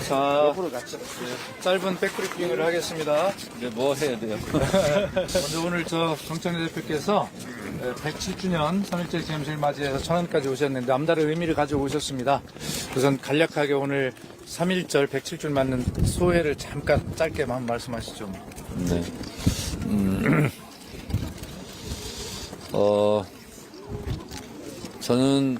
자, 짧은 백브리핑을 하겠습니다. 이제 뭐 해야 돼요? 먼저 오늘 정청래 대표께서 107주년 3.1절 기념식을 맞이해서 천안까지 오셨는데 남다른 의미를 가지고 오셨습니다. 우선 간략하게 오늘 3.1절 107주를 맞는 소회를 잠깐 짧게만 말씀하시죠. 네. 저는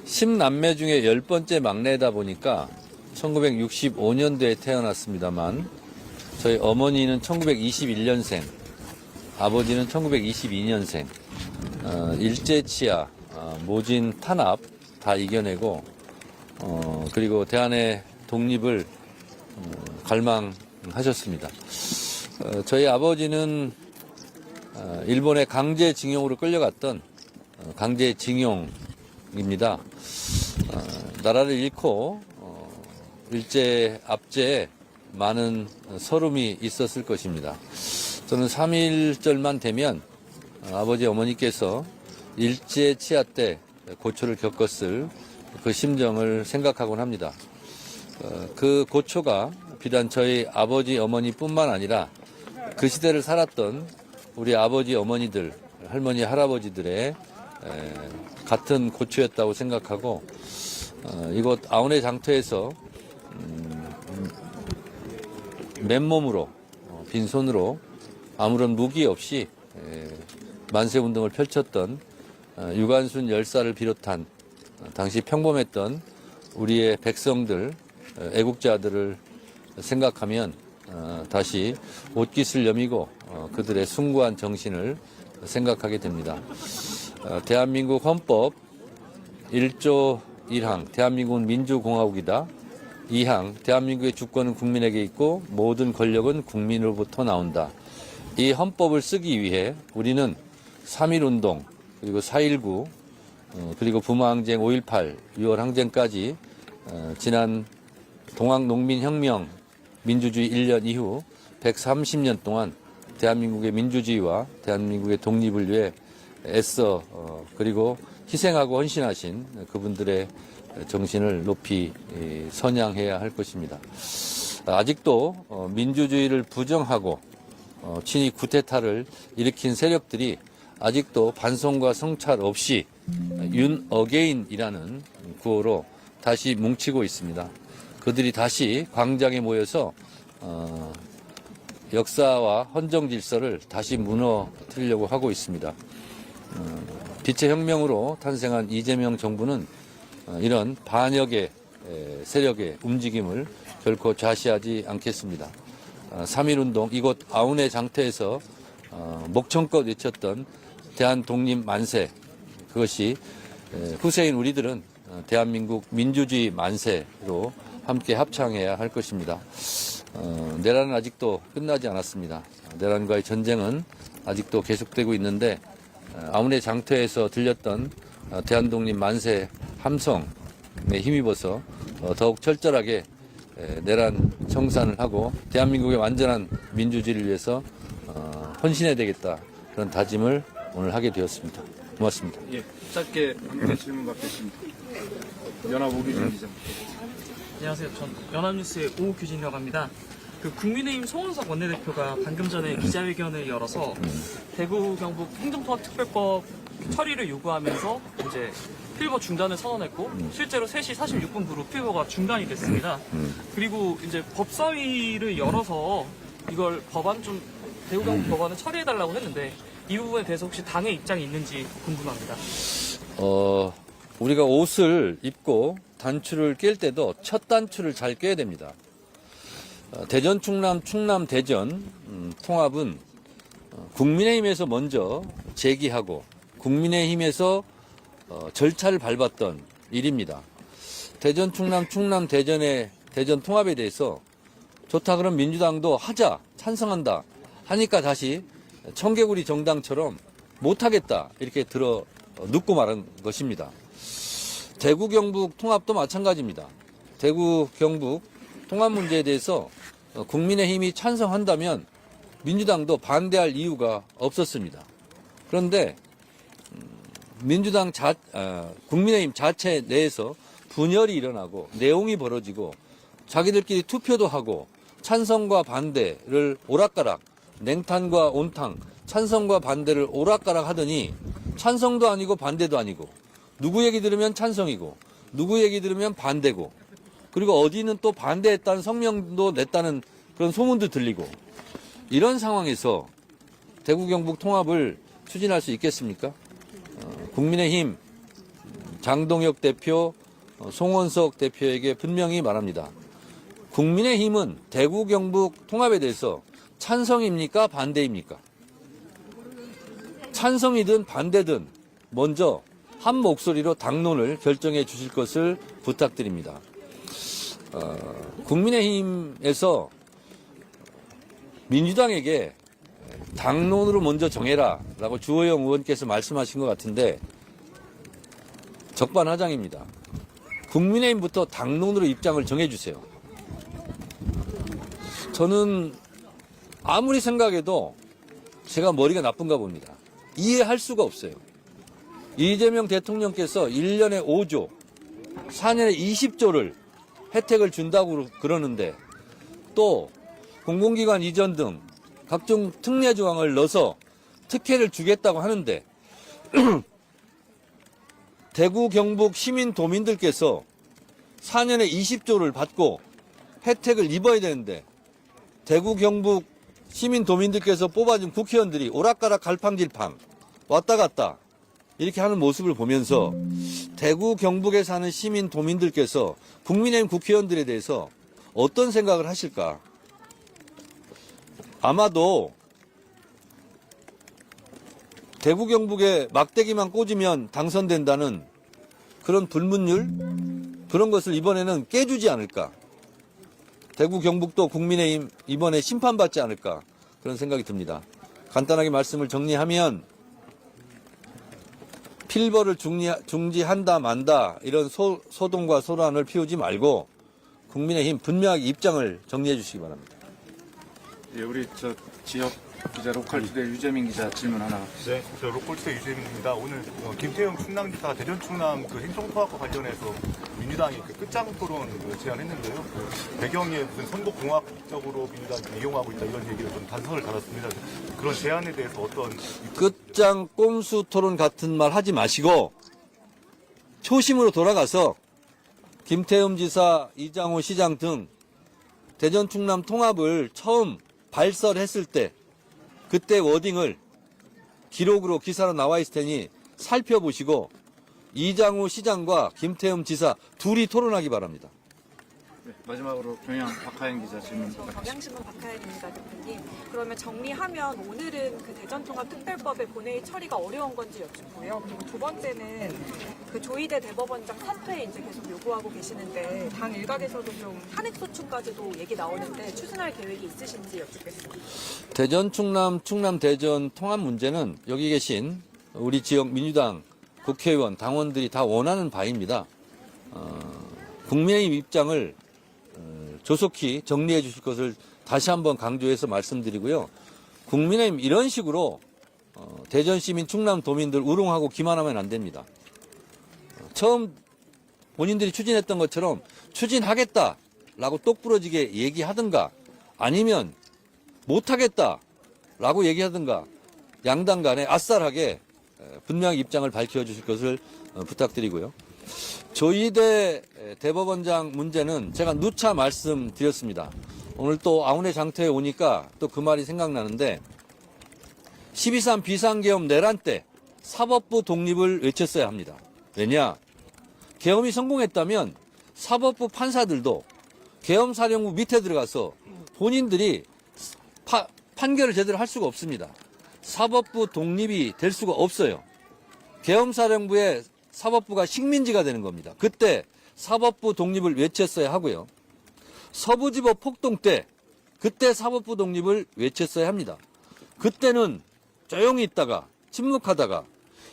10남매 중에 10번째 막내다 보니까 1965년도에 태어났습니다만 저희 어머니는 1921년생, 아버지는 1922년생, 일제치하, 모진 탄압 다 이겨내고 그리고 대한의 독립을 갈망하셨습니다. 저희 아버지는 일본의 강제징용으로 끌려갔던 강제징용입니다. 나라를 잃고 일제 압제에 많은 서름이 있었을 것입니다. 저는 3.1절만 되면 아버지 어머니께서 일제 치하 때 고초를 겪었을 그 심정을 생각하곤 합니다. 그 고초가 비단 저희 아버지 어머니뿐만 아니라 그 시대를 살았던 우리 아버지 어머니들, 할머니 할아버지들의 같은 고초였다고 생각하고 이곳 아우네 장터에서 맨몸으로 빈손으로 아무런 무기 없이 만세운동을 펼쳤던 유관순 열사를 비롯한 당시 평범했던 우리의 백성들, 애국자들을 생각하면 다시 옷깃을 여미고 그들의 숭고한 정신을 생각하게 됩니다. 대한민국 헌법 1조 1항 대한민국은 민주공화국이다. 2항 대한민국의 주권은 국민에게 있고 모든 권력은 국민으로부터 나온다. 이 헌법을 쓰기 위해 우리는 3.1운동 그리고 4.19 그리고 부마항쟁 5.18 6월 항쟁까지 지난 동학농민혁명 민주주의 1년 이후 130년 동안 대한민국의 민주주의와 대한민국의 독립을 위해 애써 그리고 희생하고 헌신하신 그분들의 정신을 높이 선양해야 할 것입니다. 아직도 민주주의를 부정하고 친위 쿠데타를 일으킨 세력들이 아직도 반성과 성찰 없이 윤 어게인이라는 구호로 다시 뭉치고 있습니다. 그들이 다시 광장에 모여서 역사와 헌정 질서를 다시 무너뜨리려고 하고 있습니다. 빛의 혁명으로 탄생한 이재명 정부는 이런 반역의 세력의 움직임을 결코 좌시하지 않겠습니다. 3.1운동 이곳 아우네 장터에서 목청껏 외쳤던 대한독립 만세, 그것이 후세인 우리들은 대한민국 민주주의 만세로 함께 합창해야 할 것입니다. 내란은 아직도 끝나지 않았습니다. 내란과의 전쟁은 아직도 계속되고 있는데 아우네 장터에서 들렸던 대한독립 만세 함성에 힘입어서 더욱 철저하게 내란 청산을 하고 대한민국의 완전한 민주주의를 위해서 헌신해야 되겠다, 그런 다짐을 오늘 하게 되었습니다. 고맙습니다. 예, 짧게 한 가지 질문 받겠습니다. 연합 오규진 기자. 안녕하세요. 전 연합뉴스의 오규진이라고 합니다. 국민의힘 송원석 원내대표가 방금 전에 기자회견을 열어서 대구 경북 행정통합특별법 처리를 요구하면서 이제 필거 중단을 선언했고 실제로 3시 46분부로 필거가 중단이 됐습니다. 그리고 이제 법사위를 열어서 이걸 대구 경북 법안을 처리해달라고 했는데 이 부분에 대해서 혹시 당의 입장이 있는지 궁금합니다. 우리가 옷을 입고 단추를 낄 때도 첫 단추를 잘 껴야 됩니다. 대전 충남 대전 통합은 국민의힘에서 먼저 제기하고 국민의힘에서 절차를 밟았던 일입니다. 대전 충남 대전의 대전 통합에 대해서 좋다 그럼 민주당도 하자, 찬성한다 하니까 다시 청개구리 정당처럼 못하겠다 이렇게 눕고 말한 것입니다. 대구 경북 통합도 마찬가지입니다. 대구 경북 통합 문제에 대해서 국민의힘이 찬성한다면 민주당도 반대할 이유가 없었습니다. 그런데 국민의힘 자체 내에서 분열이 일어나고 내용이 벌어지고 자기들끼리 투표도 하고 찬성과 반대를 오락가락, 냉탕과 온탕, 찬성과 반대를 오락가락 하더니 찬성도 아니고 반대도 아니고 누구 얘기 들으면 찬성이고 누구 얘기 들으면 반대고 그리고 어디는 또 반대했다는 성명도 냈다는 그런 소문도 들리고 이런 상황에서 대구 경북 통합을 추진할 수 있겠습니까? 국민의힘 장동혁 대표, 송원석 대표에게 분명히 말합니다. 국민의힘은 대구 경북 통합에 대해서 찬성입니까? 반대입니까? 찬성이든 반대든 먼저 한 목소리로 당론을 결정해 주실 것을 부탁드립니다. 국민의힘에서 민주당에게 당론으로 먼저 정해라 라고 주호영 의원께서 말씀하신 것 같은데 적반하장입니다. 국민의힘부터 당론으로 입장을 정해주세요. 저는 아무리 생각해도 제가 머리가 나쁜가 봅니다. 이해할 수가 없어요. 이재명 대통령께서 1년에 5조, 4년에 20조를 혜택을 준다고 그러는데 또 공공기관 이전 등 각종 특례 조항을 넣어서 특혜를 주겠다고 하는데 대구 경북 시민 도민들께서 4년에 20조를 받고 혜택을 입어야 되는데 대구 경북 시민 도민들께서 뽑아준 국회의원들이 오락가락 갈팡질팡 왔다 갔다 이렇게 하는 모습을 보면서 대구 경북에 사는 시민 도민들께서 국민의힘 국회의원들에 대해서 어떤 생각을 하실까? 아마도 대구 경북에 막대기만 꽂으면 당선된다는 그런 불문율 그런 것을 이번에는 깨주지 않을까? 대구 경북도 국민의힘 이번에 심판받지 않을까? 그런 생각이 듭니다. 간단하게 말씀을 정리하면 필벌을 중지한다 만다 이런 소동과 소란을 피우지 말고 국민의힘 분명하게 입장을 정리해 주시기 바랍니다. 예, 우리 저 지역 기자 로컬투데이 유재민 기자 질문 하나. 네, 저 로컬투데이 유재민입니다. 오늘 김태형 충남지사 대전 충남 그 행정통합과 관련해서 민주당이 그 끝장 토론 제안했는데요. 그 배경이 무슨 선거공학적으로 민주당이 이용하고 있다 이런 얘기를 좀 단서를 달았습니다. 그런 제안에 대해서 어떤 끝장 꼼수 토론 같은 말 하지 마시고 초심으로 돌아가서 김태흠 지사, 이장호 시장 등 대전 충남 통합을 처음 발설했을 때 그때 워딩을 기록으로 기사로 나와 있을 테니 살펴보시고 이장호 시장과 김태흠 지사 둘이 토론하기 바랍니다. 네, 마지막으로 경향 박하연 기자 질문. 경향신문 박하연입니다, 대표님. 그러면 정리하면 오늘은 그 대전통합특별법의 본회의 처리가 어려운 건지 여쭙고요. 그리고 두 번째는 그 조희대 대법원장 사퇴 이제 계속 요구하고 계시는데 당 일각에서도 좀 탄핵소추까지도 얘기 나오는데 추진할 계획이 있으신지 여쭙겠습니다. 대전 충남, 충남 대전 통합 문제는 여기 계신 우리 지역 민주당 국회의원, 당원들이 다 원하는 바입니다. 국민의힘 입장을 조속히 정리해 주실 것을 다시 한번 강조해서 말씀드리고요. 국민의힘 이런 식으로 대전 시민 충남 도민들 우롱하고 기만하면 안 됩니다. 처음 본인들이 추진했던 것처럼 추진하겠다라고 똑부러지게 얘기하든가 아니면 못하겠다라고 얘기하든가 양당 간에 아싸하게 분명히 입장을 밝혀주실 것을 부탁드리고요. 조희대 대법원장 문제는 제가 누차 말씀드렸습니다. 오늘 또 아우네 장터에 오니까 또 그 말이 생각나는데 12.3 비상계엄 내란 때 사법부 독립을 외쳤어야 합니다. 왜냐? 계엄이 성공했다면 사법부 판사들도 계엄사령부 밑에 들어가서 본인들이 판결을 제대로 할 수가 없습니다. 사법부 독립이 될 수가 없어요. 계엄사령부의 사법부가 식민지가 되는 겁니다. 그때 사법부 독립을 외쳤어야 하고요. 서부지법 폭동 때 그때 사법부 독립을 외쳤어야 합니다. 그때는 조용히 있다가 침묵하다가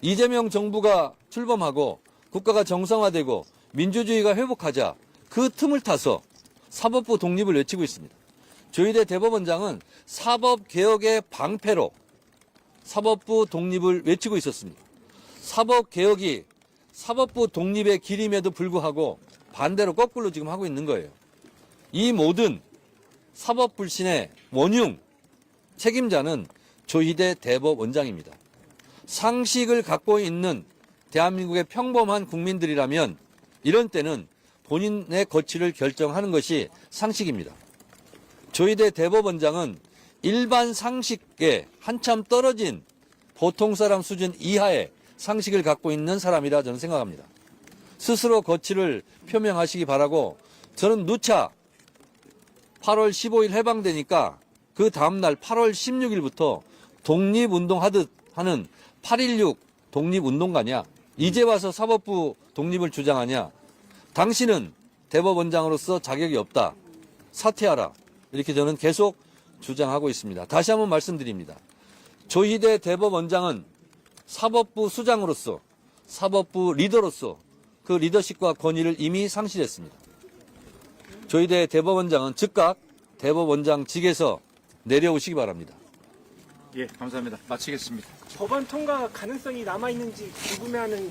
이재명 정부가 출범하고 국가가 정상화되고 민주주의가 회복하자 그 틈을 타서 사법부 독립을 외치고 있습니다. 조희대 대법원장은 사법개혁의 방패로 사법부 독립을 외치고 있었습니다. 사법개혁이 사법부 독립의 길임에도 불구하고 반대로 거꾸로 지금 하고 있는 거예요. 이 모든 사법 불신의 원흉 책임자는 조희대 대법원장입니다. 상식을 갖고 있는 대한민국의 평범한 국민들이라면 이런 때는 본인의 거취를 결정하는 것이 상식입니다. 조희대 대법원장은 일반 상식에 한참 떨어진 보통 사람 수준 이하의 상식을 갖고 있는 사람이라 저는 생각합니다. 스스로 거취를 표명하시기 바라고 저는 누차 8월 15일 해방되니까 그 다음날 8월 16일부터 독립운동하듯 하는 8.16 독립운동가냐? 이제 와서 사법부 독립을 주장하냐? 당신은 대법원장으로서 자격이 없다. 사퇴하라. 이렇게 저는 계속 주장하고 있습니다. 다시 한번 말씀드립니다. 조희대 대법원장은 사법부 수장으로서 사법부 리더로서 그 리더십과 권위를 이미 상실했습니다. 조희대 대법원장은 즉각 대법원장직에서 내려오시기 바랍니다. 예, 감사합니다. 마치겠습니다. 법안 통과 가능성이 남아있는지 궁금해하는